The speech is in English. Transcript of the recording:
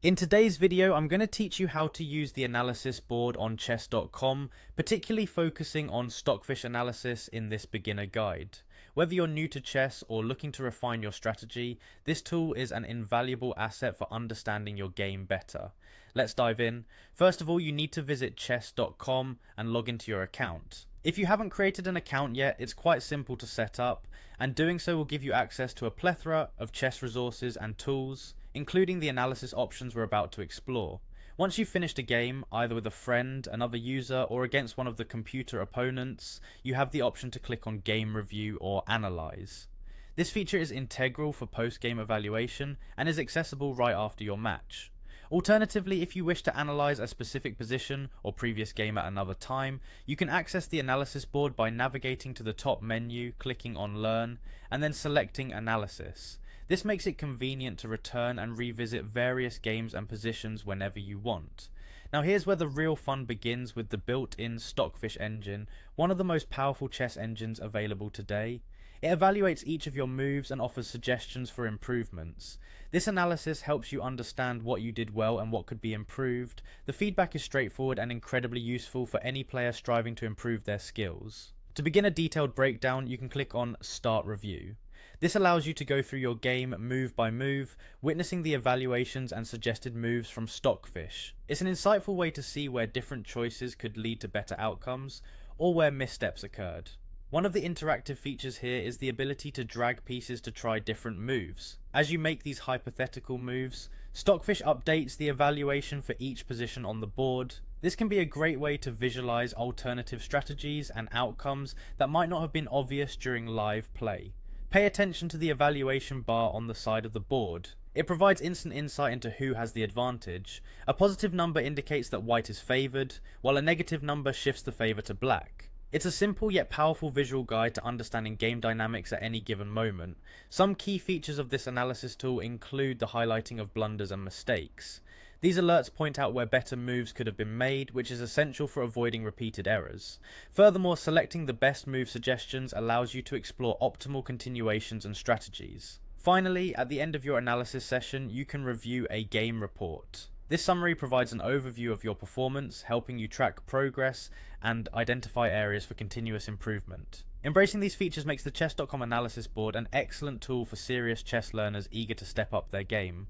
In today's video, I'm going to teach you how to use the analysis board on chess.com, particularly focusing on stockfish analysis in this beginner guide. Whether you're new to chess or looking to refine your strategy, this tool is an invaluable asset for understanding your game better. Let's dive in. First of all, you need to visit chess.com and log into your account. If you haven't created an account yet, it's quite simple to set up, and doing so will give you access to a plethora of chess resources and tools, including the analysis options we're about to explore. Once you've finished a game, either with a friend, another user, or against one of the computer opponents, you have the option to click on Game Review or Analyze. This feature is integral for post-game evaluation and is accessible right after your match. Alternatively, if you wish to analyze a specific position or previous game at another time, you can access the analysis board by navigating to the top menu, clicking on Learn, and then selecting Analysis. This makes it convenient to return and revisit various games and positions whenever you want. Now here's where the real fun begins with the built-in Stockfish engine, one of the most powerful chess engines available today. It evaluates each of your moves and offers suggestions for improvements. This analysis helps you understand what you did well and what could be improved. The feedback is straightforward and incredibly useful for any player striving to improve their skills. To begin a detailed breakdown, you can click on Start Review. This allows you to go through your game move by move, witnessing the evaluations and suggested moves from Stockfish. It's an insightful way to see where different choices could lead to better outcomes, or where missteps occurred. One of the interactive features here is the ability to drag pieces to try different moves. As you make these hypothetical moves, Stockfish updates the evaluation for each position on the board. This can be a great way to visualize alternative strategies and outcomes that might not have been obvious during live play. Pay attention to the evaluation bar on the side of the board. It provides instant insight into who has the advantage. A positive number indicates that white is favoured, while a negative number shifts the favour to black. It's a simple yet powerful visual guide to understanding game dynamics at any given moment. Some key features of this analysis tool include the highlighting of blunders and mistakes. These alerts point out where better moves could have been made, which is essential for avoiding repeated errors. Furthermore, selecting the best move suggestions allows you to explore optimal continuations and strategies. Finally, at the end of your analysis session, you can review a game report. This summary provides an overview of your performance, helping you track progress and identify areas for continuous improvement. Embracing these features makes the chess.com analysis board an excellent tool for serious chess learners eager to step up their game.